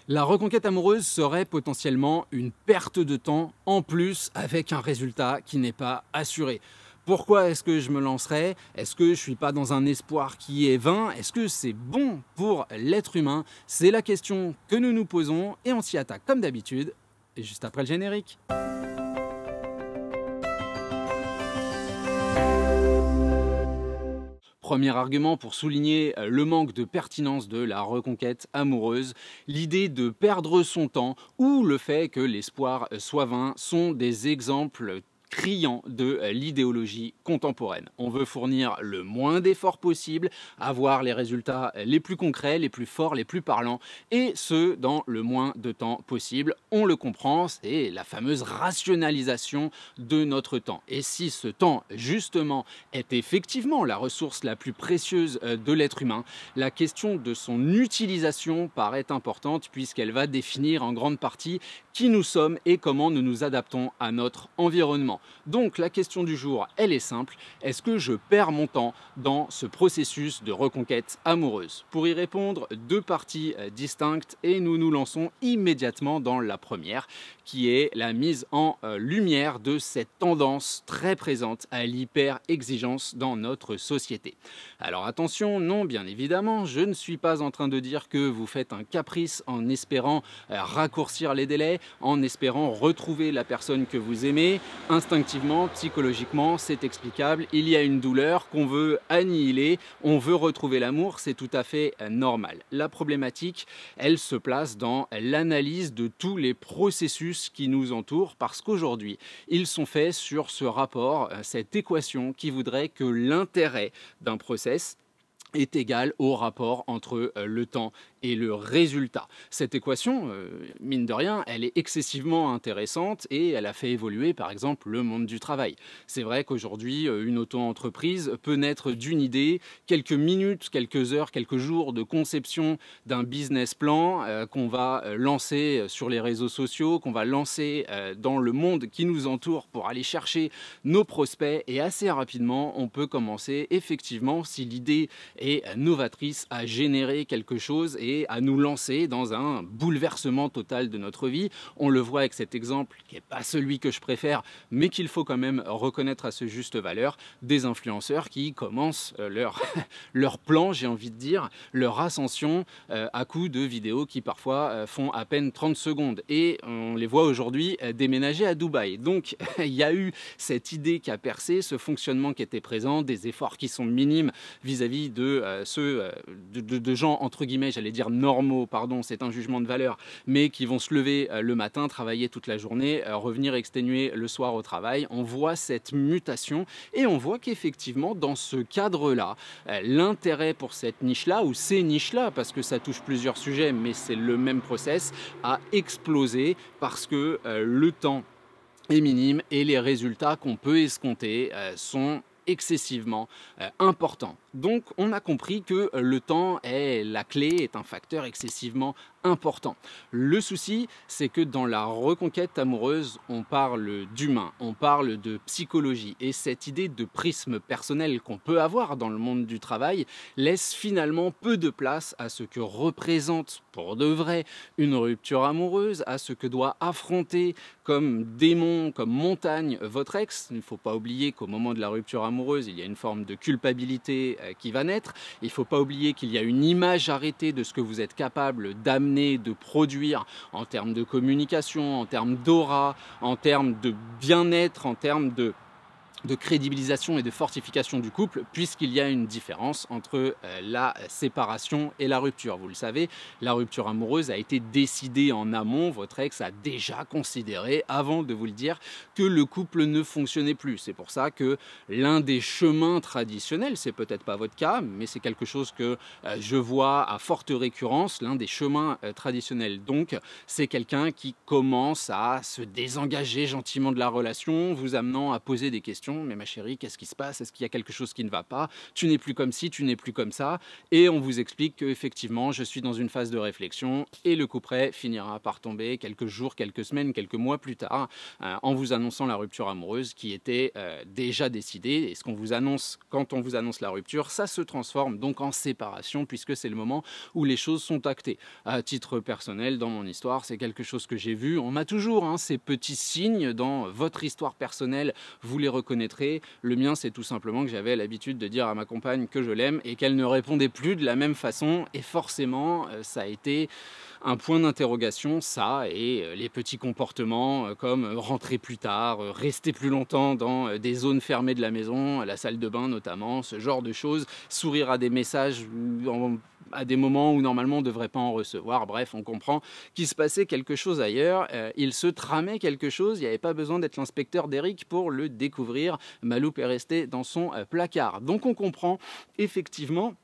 La reconquête amoureuse serait potentiellement une perte de temps en plus avec un résultat qui n'est pas assuré. Pourquoi est-ce que je me lancerais? Est-ce que je suis pas dans un espoir qui est vain? Est-ce que c'est bon pour l'être humain? C'est la question que nous nous posons et on s'y attaque comme d'habitude, juste après le générique. Premier argument pour souligner le manque de pertinence de la reconquête amoureuse, l'idée de perdre son temps ou le fait que l'espoir soit vain sont des exemples criants de l'idéologie contemporaine. On veut fournir le moins d'efforts possible, avoir les résultats les plus concrets, les plus forts, les plus parlants, et ce, dans le moins de temps possible. On le comprend, c'est la fameuse rationalisation de notre temps. Et si ce temps, justement, est effectivement la ressource la plus précieuse de l'être humain, la question de son utilisation paraît importante puisqu'elle va définir en grande partie qui nous sommes et comment nous nous adaptons à notre environnement. Donc la question du jour, elle est simple, est-ce que je perds mon temps dans ce processus de reconquête amoureuse? Pour y répondre, deux parties distinctes et nous nous lançons immédiatement dans la première, qui est la mise en lumière de cette tendance très présente à l'hyper-exigence dans notre société. Alors attention, non, bien évidemment, je ne suis pas en train de dire que vous faites un caprice en espérant raccourcir les délais, en espérant retrouver la personne que vous aimez. Instinctivement, psychologiquement, c'est explicable, il y a une douleur qu'on veut annihiler, on veut retrouver l'amour, c'est tout à fait normal. La problématique, elle se place dans l'analyse de tous les processus qui nous entourent parce qu'aujourd'hui, ils sont faits sur ce rapport, cette équation qui voudrait que l'intérêt d'un process est égal au rapport entre le temps et le résultat. Cette équation, mine de rien, elle est excessivement intéressante et elle a fait évoluer par exemple le monde du travail. C'est vrai qu'aujourd'hui, une auto-entreprise peut naître d'une idée, quelques minutes, quelques heures, quelques jours de conception d'un business plan qu'on va lancer sur les réseaux sociaux, qu'on va lancer dans le monde qui nous entoure pour aller chercher nos prospects et assez rapidement, on peut commencer effectivement, si l'idée est novatrice, à générer quelque chose et à nous lancer dans un bouleversement total de notre vie. On le voit avec cet exemple qui n'est pas celui que je préfère, mais qu'il faut quand même reconnaître à ce juste valeur, des influenceurs qui commencent leur plan, j'ai envie de dire, leur ascension à coups de vidéos qui parfois font à peine 30 secondes. Et on les voit aujourd'hui déménager à Dubaï. Donc il y a eu cette idée qui a percé, ce fonctionnement qui était présent, des efforts qui sont minimes vis-à-vis de de gens, entre guillemets, j'allais dire normaux, pardon, c'est un jugement de valeur, mais qui vont se lever le matin, travailler toute la journée, revenir exténuer le soir au travail. On voit cette mutation et on voit qu'effectivement, dans ce cadre-là, l'intérêt pour cette niche-là, ou ces niches-là, parce que ça touche plusieurs sujets, mais c'est le même process, a explosé parce que le temps est minime et les résultats qu'on peut escompter sont excessivement importants. Donc on a compris que le temps est la clé, est un facteur excessivement important. Le souci, c'est que dans la reconquête amoureuse, on parle d'humain, on parle de psychologie et cette idée de prisme personnel qu'on peut avoir dans le monde du travail laisse finalement peu de place à ce que représente pour de vrai une rupture amoureuse, à ce que doit affronter comme démon, comme montagne votre ex. Il ne faut pas oublier qu'au moment de la rupture amoureuse, il y a une forme de culpabilité qui va naître. Il ne faut pas oublier qu'il y a une image arrêtée de ce que vous êtes capable d'amener, de produire en termes de communication, en termes d'aura, en termes de bien-être, en termes de crédibilisation et de fortification du couple, puisqu'il y a une différence entre la séparation et la rupture. Vous le savez, la rupture amoureuse a été décidée en amont. Votre ex a déjà considéré, avant de vous le dire, que le couple ne fonctionnait plus. C'est pour ça que l'un des chemins traditionnels, c'est peut-être pas votre cas, mais c'est quelque chose que je vois à forte récurrence, l'un des chemins traditionnels. Donc, c'est quelqu'un qui commence à se désengager gentiment de la relation, vous amenant à poser des questions réflexion. Mais ma chérie, qu'est-ce qui se passe? Est-ce qu'il y a quelque chose qui ne va pas? Tu n'es plus comme ci, tu n'es plus comme ça. Et on vous explique qu'effectivement, je suis dans une phase de réflexion et le couperet finira par tomber quelques jours, quelques semaines, quelques mois plus tard en vous annonçant la rupture amoureuse qui était déjà décidée. Et ce qu'on vous annonce quand on vous annonce la rupture, ça se transforme donc en séparation puisque c'est le moment où les choses sont actées. À titre personnel, dans mon histoire, c'est quelque chose que j'ai vu. On m'a toujours ces petits signes dans votre histoire personnelle, vous les reconnaîtrez. Le mien, c'est tout simplement que j'avais l'habitude de dire à ma compagne que je l'aime et qu'elle ne répondait plus de la même façon. Et forcément, ça a été un point d'interrogation, ça, et les petits comportements comme rentrer plus tard, rester plus longtemps dans des zones fermées de la maison, la salle de bain notamment, ce genre de choses, sourire à des messages à des moments où normalement on ne devrait pas en recevoir. Bref, on comprend qu'il se passait quelque chose ailleurs, il se tramait quelque chose, il n'y avait pas besoin d'être l'inspecteur d'Eric pour le découvrir. Maloupe est resté dans son placard. Donc on comprend effectivement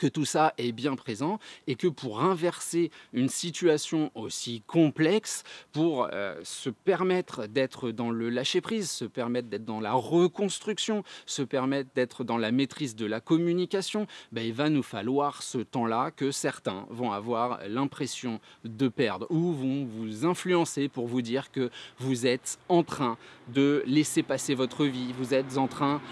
que tout ça est bien présent et que pour inverser une situation aussi complexe, pour se permettre d'être dans le lâcher-prise, se permettre d'être dans la reconstruction, se permettre d'être dans la maîtrise de la communication, il va nous falloir ce temps-là que certains vont avoir l'impression de perdre ou vont vous influencer pour vous dire que vous êtes en train de laisser passer votre vie, vous êtes en train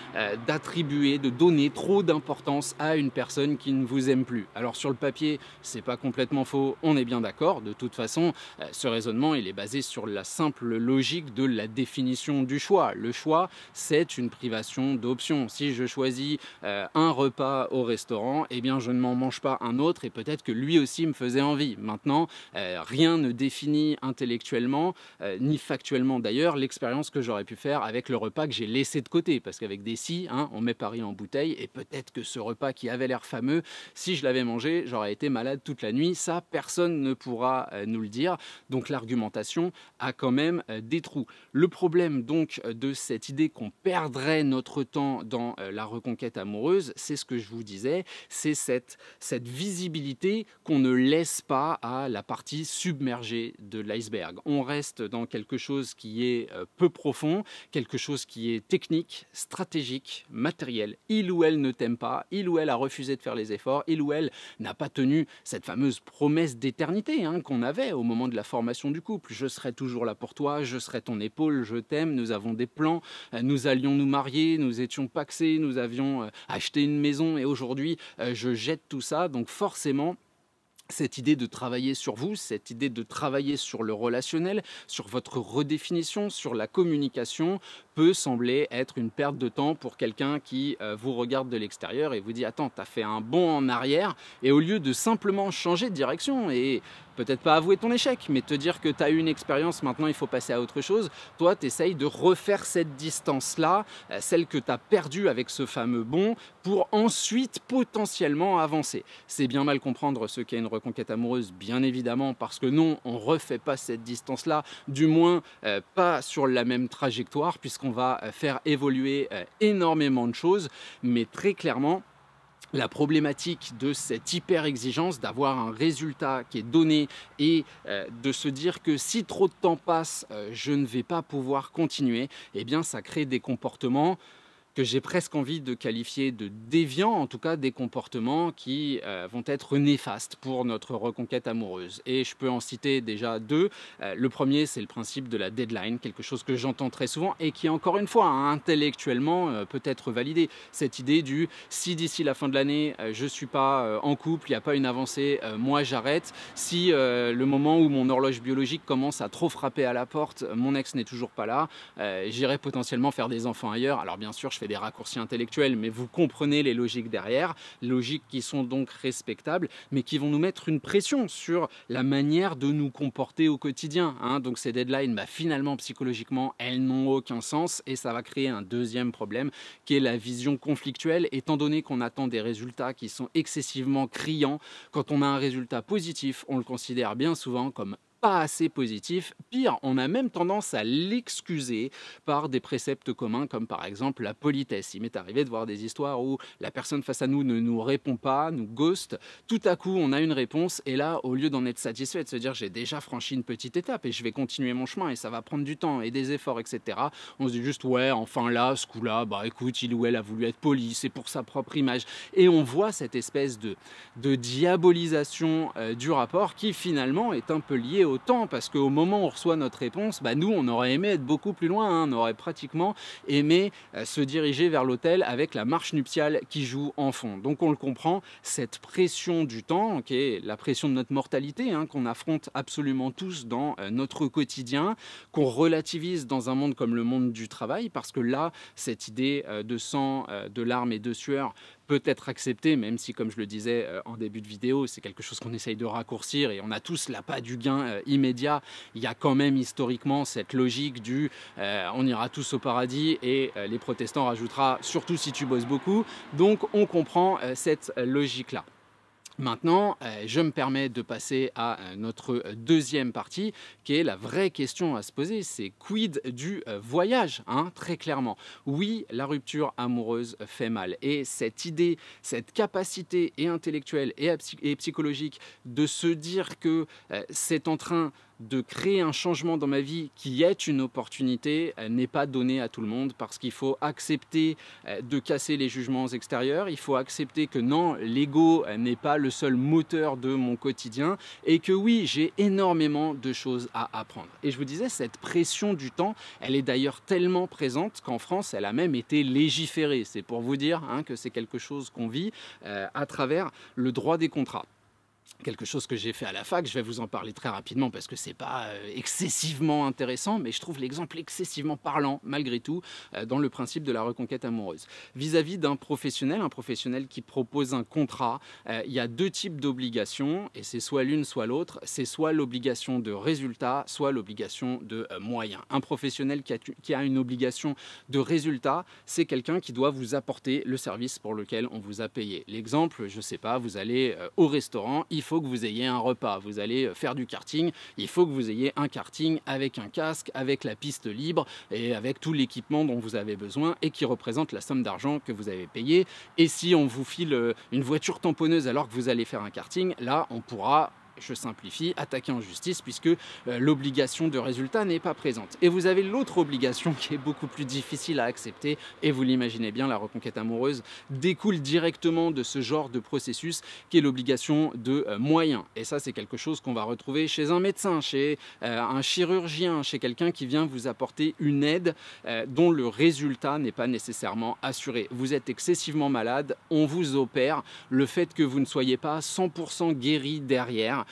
d'attribuer, de donner trop d'importance à une personne qui ne vous aime plus. Alors sur le papier, c'est pas complètement faux, on est bien d'accord. De toute façon, ce raisonnement, il est basé sur la simple logique de la définition du choix. Le choix, c'est une privation d'options. Si je choisis un repas au restaurant, eh bien je ne m'en mange pas un autre et peut-être que lui aussi me faisait envie. Maintenant, rien ne définit intellectuellement, ni factuellement d'ailleurs, l'expérience que j'aurais pu faire avec le repas que j'ai laissé de côté. Parce qu'avec des si, on met Paris en bouteille et peut-être que ce repas qui avait l'air fameux, si je l'avais mangé, j'aurais été malade toute la nuit. Ça, personne ne pourra nous le dire. Donc l'argumentation a quand même des trous. Le problème donc de cette idée qu'on perdrait notre temps dans la reconquête amoureuse, c'est ce que je vous disais, c'est cette visibilité qu'on ne laisse pas à la partie submergée de l'iceberg. On reste dans quelque chose qui est peu profond, quelque chose qui est technique, stratégique, matériel. Il ou elle ne t'aime pas, il ou elle a refusé de faire les efforts, il ou elle n'a pas tenu cette fameuse promesse d'éternité qu'on avait au moment de la formation du couple. Je serai toujours là pour toi, je serai ton épaule, je t'aime, nous avons des plans, nous allions nous marier, nous étions pacsés, nous avions acheté une maison et aujourd'hui je jette tout ça. Donc forcément, cette idée de travailler sur vous, cette idée de travailler sur le relationnel, sur votre redéfinition, sur la communication, peut sembler être une perte de temps pour quelqu'un qui vous regarde de l'extérieur et vous dit « Attends, tu as fait un bond en arrière » et au lieu de simplement changer de direction et peut-être pas avouer ton échec, mais te dire que tu as eu une expérience, maintenant il faut passer à autre chose, toi tu essayes de refaire cette distance-là, celle que tu as perdue avec ce fameux bond, pour ensuite potentiellement avancer. C'est bien mal comprendre ce qu'est une reconquête amoureuse, bien évidemment, parce que non, on ne refait pas cette distance-là, du moins pas sur la même trajectoire, puisqu'on va faire évoluer énormément de choses, mais très clairement, la problématique de cette hyper-exigence, d'avoir un résultat qui est donné et de se dire que si trop de temps passe, je ne vais pas pouvoir continuer, eh bien ça crée des comportements que j'ai presque envie de qualifier de déviants, en tout cas des comportements qui vont être néfastes pour notre reconquête amoureuse. Et je peux en citer déjà deux. Le premier, c'est le principe de la deadline, quelque chose que j'entends très souvent et qui, encore une fois, intellectuellement peut être validé. Cette idée du « si d'ici la fin de l'année, je ne suis pas en couple, il n'y a pas une avancée, moi j'arrête. Si le moment où mon horloge biologique commence à trop frapper à la porte, mon ex n'est toujours pas là, j'irai potentiellement faire des enfants ailleurs. » Alors bien sûr, je fais des raccourcis intellectuels, mais vous comprenez les logiques derrière, logiques qui sont donc respectables, mais qui vont nous mettre une pression sur la manière de nous comporter au quotidien. Donc ces deadlines, finalement, psychologiquement, elles n'ont aucun sens et ça va créer un deuxième problème qui est la vision conflictuelle, étant donné qu'on attend des résultats qui sont excessivement criants. Quand on a un résultat positif, on le considère bien souvent comme pas assez positif. Pire, on a même tendance à l'excuser par des préceptes communs comme par exemple la politesse. Il m'est arrivé de voir des histoires où la personne face à nous ne nous répond pas, nous ghost. Tout à coup, on a une réponse et là, au lieu d'en être satisfait, de se dire j'ai déjà franchi une petite étape et je vais continuer mon chemin et ça va prendre du temps et des efforts, etc. On se dit juste ouais, enfin là, ce coup-là, bah écoute, il ou elle a voulu être poli, c'est pour sa propre image. Et on voit cette espèce de diabolisation du rapport qui finalement est un peu lié au temps parce qu'au moment où on reçoit notre réponse, bah, nous on aurait aimé être beaucoup plus loin, hein, on aurait pratiquement aimé se diriger vers l'autel avec la marche nuptiale qui joue en fond. Donc on le comprend, cette pression du temps, qui est la pression de notre mortalité, hein, qu'on affronte absolument tous dans notre quotidien, qu'on relativise dans un monde comme le monde du travail, parce que là, cette idée de sang, de larmes et de sueur peut être accepté, même si, comme je le disais en début de vidéo, c'est quelque chose qu'on essaye de raccourcir et on a tous l'appât du gain immédiat. Il y a quand même historiquement cette logique du on ira tous au paradis et les protestants rajoutera surtout si tu bosses beaucoup. Donc on comprend cette logique-là. Maintenant, je me permets de passer à notre deuxième partie, qui est la vraie question à se poser, c'est quid du voyage, hein, très clairement. Oui, la rupture amoureuse fait mal. Et cette idée, cette capacité et intellectuelle et psychologique de se dire que c'est en train de créer un changement dans ma vie qui est une opportunité n'est pas donnée à tout le monde parce qu'il faut accepter de casser les jugements extérieurs, il faut accepter que non, l'ego n'est pas le seul moteur de mon quotidien et que oui, j'ai énormément de choses à apprendre. Et je vous disais, cette pression du temps, elle est d'ailleurs tellement présente qu'en France, elle a même été légiférée. C'est pour vous dire hein, que c'est quelque chose qu'on vit à travers le droit des contrats. Quelque chose que j'ai fait à la fac, je vais vous en parler très rapidement parce que c'est pas excessivement intéressant, mais je trouve l'exemple excessivement parlant malgré tout dans le principe de la reconquête amoureuse. Vis-à-vis d'un professionnel, un professionnel qui propose un contrat, il y a deux types d'obligations et c'est soit l'une soit l'autre, c'est soit l'obligation de résultat, soit l'obligation de moyens. Un professionnel qui a une obligation de résultat, c'est quelqu'un qui doit vous apporter le service pour lequel on vous a payé. L'exemple, je sais pas, vous allez au restaurant, il faut que vous ayez un repas, vous allez faire du karting, il faut que vous ayez un karting avec un casque, avec la piste libre et avec tout l'équipement dont vous avez besoin et qui représente la somme d'argent que vous avez payé. Et si on vous file une voiture tamponneuse alors que vous allez faire un karting, là on pourra, je simplifie, attaquer en justice puisque l'obligation de résultat n'est pas présente. Et vous avez l'autre obligation qui est beaucoup plus difficile à accepter et vous l'imaginez bien, la reconquête amoureuse découle directement de ce genre de processus qui est l'obligation de moyens. Et ça, c'est quelque chose qu'on va retrouver chez un médecin, chez un chirurgien, chez quelqu'un qui vient vous apporter une aide dont le résultat n'est pas nécessairement assuré. Vous êtes excessivement malade, on vous opère, le fait que vous ne soyez pas 100% guéri derrière,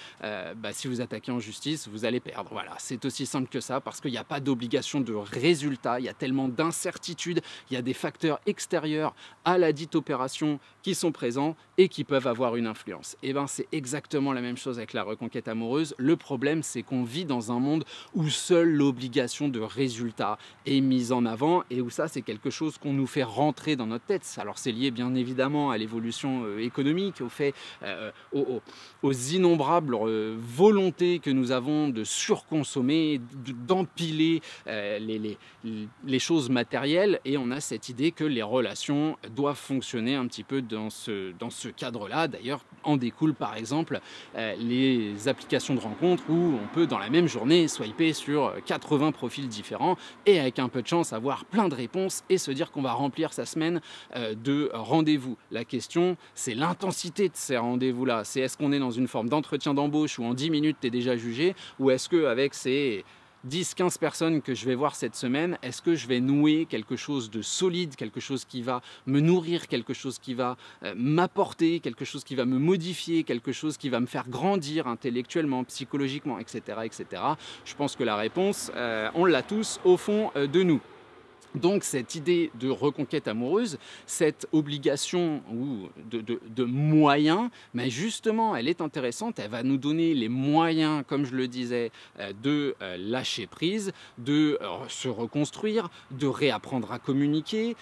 si vous attaquez en justice, vous allez perdre. Voilà, c'est aussi simple que ça parce qu'il n'y a pas d'obligation de résultat, il y a tellement d'incertitudes, il y a des facteurs extérieurs à la dite opération qui sont présents et qui peuvent avoir une influence. Et bien c'est exactement la même chose avec la reconquête amoureuse. Le problème, c'est qu'on vit dans un monde où seule l'obligation de résultat est mise en avant et où ça, c'est quelque chose qu'on nous fait rentrer dans notre tête. Alors c'est lié bien évidemment à l'évolution économique, au fait, aux innombrables volonté que nous avons de surconsommer, d'empiler les choses matérielles et on a cette idée que les relations doivent fonctionner un petit peu dans ce cadre-là. D'ailleurs, en découle par exemple les applications de rencontres où on peut dans la même journée swiper sur 80 profils différents et avec un peu de chance avoir plein de réponses et se dire qu'on va remplir sa semaine de rendez-vous. La question, c'est l'intensité de ces rendez-vous-là. C'est est-ce qu'on est dans une forme d'entretien d'embauche où en 10 minutes tu es déjà jugé ou est-ce qu'avec ces 10-15 personnes que je vais voir cette semaine, est-ce que je vais nouer quelque chose de solide, quelque chose qui va me nourrir, quelque chose qui va m'apporter, quelque chose qui va me modifier, quelque chose qui va me faire grandir intellectuellement, psychologiquement, etc. etc. Je pense que la réponse, on l'a tous au fond de nous. Donc cette idée de reconquête amoureuse, cette obligation ou de moyens, mais justement, elle est intéressante, elle va nous donner les moyens, comme je le disais, de lâcher prise, de se reconstruire, de réapprendre à communiquer,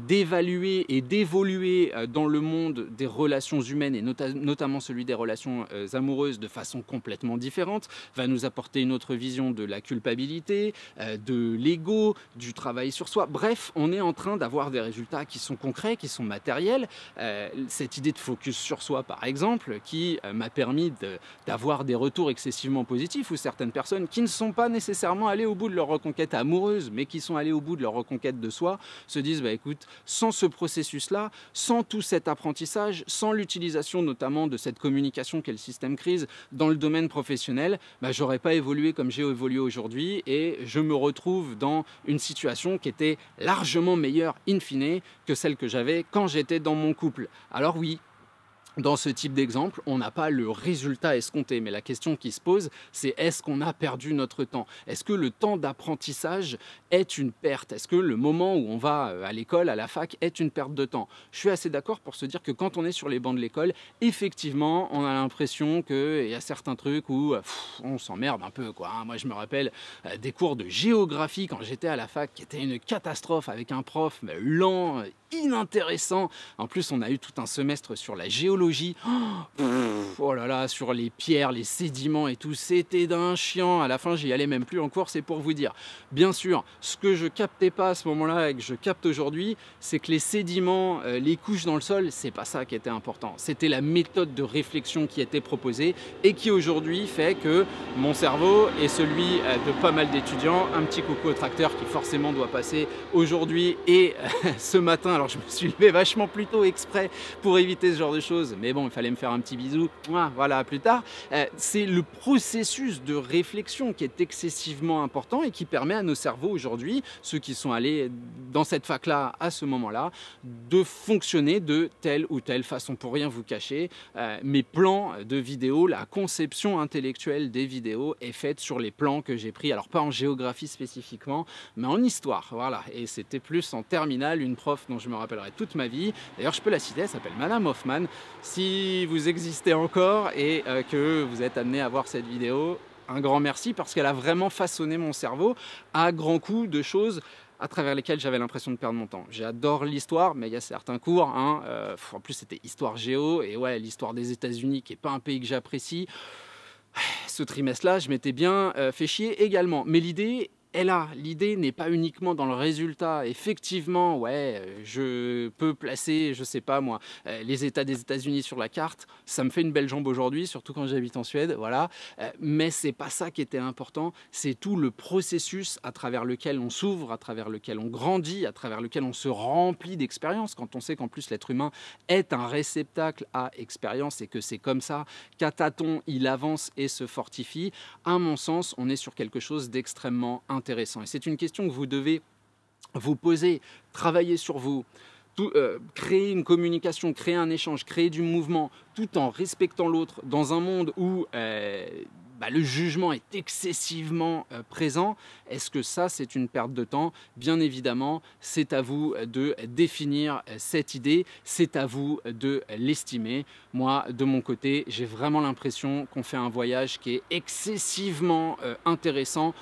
d'évaluer et d'évoluer dans le monde des relations humaines et notamment celui des relations amoureuses de façon complètement différente, va nous apporter une autre vision de la culpabilité, de l'ego, du travail sur soi. Bref, on est en train d'avoir des résultats qui sont concrets, qui sont matériels. Cette idée de focus sur soi, par exemple, qui m'a permis d'avoir des retours excessivement positifs, où certaines personnes qui ne sont pas nécessairement allées au bout de leur reconquête amoureuse, mais qui sont allées au bout de leur reconquête de soi, se disent, bah, écoute, sans ce processus-là, sans tout cet apprentissage, sans l'utilisation notamment de cette communication qu'est le système crise dans le domaine professionnel, bah, j'aurais pas évolué comme j'ai évolué aujourd'hui et je me retrouve dans une situation qui était largement meilleure in fine que celle que j'avais quand j'étais dans mon couple. Alors oui, dans ce type d'exemple, on n'a pas le résultat escompté, mais la question qui se pose, c'est est-ce qu'on a perdu notre temps? Est-ce que le temps d'apprentissage est une perte? Est-ce que le moment où on va à l'école, à la fac, est une perte de temps? Je suis assez d'accord pour se dire que quand on est sur les bancs de l'école, effectivement, on a l'impression qu'il y a certains trucs où on s'emmerde un peu, quoi. Moi, je me rappelle des cours de géographie quand j'étais à la fac, qui étaient une catastrophe avec un prof lent, inintéressant. En plus, on a eu tout un semestre sur la géologie. Oh là là, sur les pierres, les sédiments et tout, c'était d'un chiant. À la fin, j'y allais même plus en cours, c'est pour vous dire. Bien sûr, ce que je captais pas à ce moment-là et que je capte aujourd'hui, c'est que les sédiments, les couches dans le sol, c'est pas ça qui était important. C'était la méthode de réflexion qui était proposée et qui aujourd'hui fait que mon cerveau est celui de pas mal d'étudiants. Un petit coucou au tracteur qui forcément doit passer aujourd'hui et ce matin. Alors je me suis levé vachement plus tôt exprès pour éviter ce genre de choses, mais bon, il fallait me faire un petit bisou, voilà, à plus tard. C'est le processus de réflexion qui est excessivement important et qui permet à nos cerveaux aujourd'hui, ceux qui sont allés dans cette fac-là à ce moment-là, de fonctionner de telle ou telle façon. Pour rien vous cacher, mes plans de vidéos, la conception intellectuelle des vidéos est faite sur les plans que j'ai pris, alors pas en géographie spécifiquement, mais en histoire, voilà. Et c'était plus en terminale, une prof dont je me rappellerai toute ma vie. D'ailleurs, je peux la citer, elle s'appelle Madame Hoffman. Si vous existez encore et que vous êtes amené à voir cette vidéo, un grand merci parce qu'elle a vraiment façonné mon cerveau à grands coups de choses à travers lesquelles j'avais l'impression de perdre mon temps. J'adore l'histoire, mais il y a certains cours, en plus c'était histoire géo, et ouais, l'histoire des États-Unis qui n'est pas un pays que j'apprécie. Ce trimestre-là, je m'étais bien fait chier également. Mais l'idée est là. L'idée n'est pas uniquement dans le résultat. Effectivement, ouais, je peux placer, je sais pas moi, les États des États-Unis sur la carte. Ça me fait une belle jambe aujourd'hui, surtout quand j'habite en Suède, voilà. Mais c'est pas ça qui était important. C'est tout le processus à travers lequel on s'ouvre, à travers lequel on grandit, à travers lequel on se remplit d'expérience. Quand on sait qu'en plus l'être humain est un réceptacle à expérience et que c'est comme ça qu'à tâtons il avance et se fortifie, à mon sens, on est sur quelque chose d'extrêmement intéressant. Et c'est une question que vous devez vous poser, travailler sur vous, créer une communication, créer un échange, créer du mouvement, tout en respectant l'autre dans un monde où le jugement est excessivement présent. Est-ce que ça, c'est une perte de temps? Bien évidemment, c'est à vous de définir cette idée, c'est à vous de l'estimer. Moi, de mon côté, j'ai vraiment l'impression qu'on fait un voyage qui est excessivement intéressant,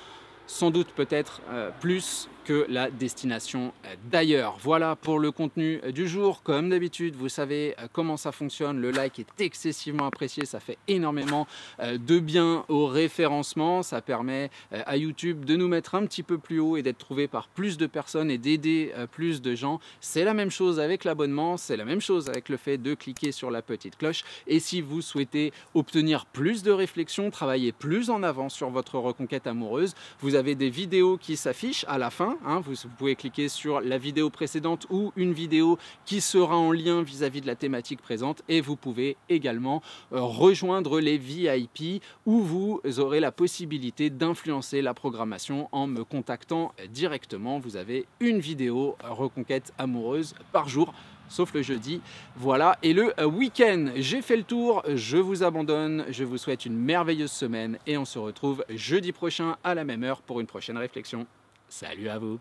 sans doute peut-être plus que la destination d'ailleurs. Voilà pour le contenu du jour. Comme d'habitude, vous savez comment ça fonctionne. Le like est excessivement apprécié. Ça fait énormément de bien au référencement. Ça permet à YouTube de nous mettre un petit peu plus haut et d'être trouvé par plus de personnes et d'aider plus de gens. C'est la même chose avec l'abonnement. C'est la même chose avec le fait de cliquer sur la petite cloche. Et si vous souhaitez obtenir plus de réflexion, travailler plus en avant sur votre reconquête amoureuse, vous avez des vidéos qui s'affichent à la fin. Vous pouvez cliquer sur la vidéo précédente ou une vidéo qui sera en lien vis-à-vis de la thématique présente, et vous pouvez également rejoindre les VIP où vous aurez la possibilité d'influencer la programmation en me contactant directement. Vous avez une vidéo reconquête amoureuse par jour, sauf le jeudi. Voilà, et le week-end, j'ai fait le tour, je vous abandonne, je vous souhaite une merveilleuse semaine et on se retrouve jeudi prochain à la même heure pour une prochaine réflexion. Salut à vous!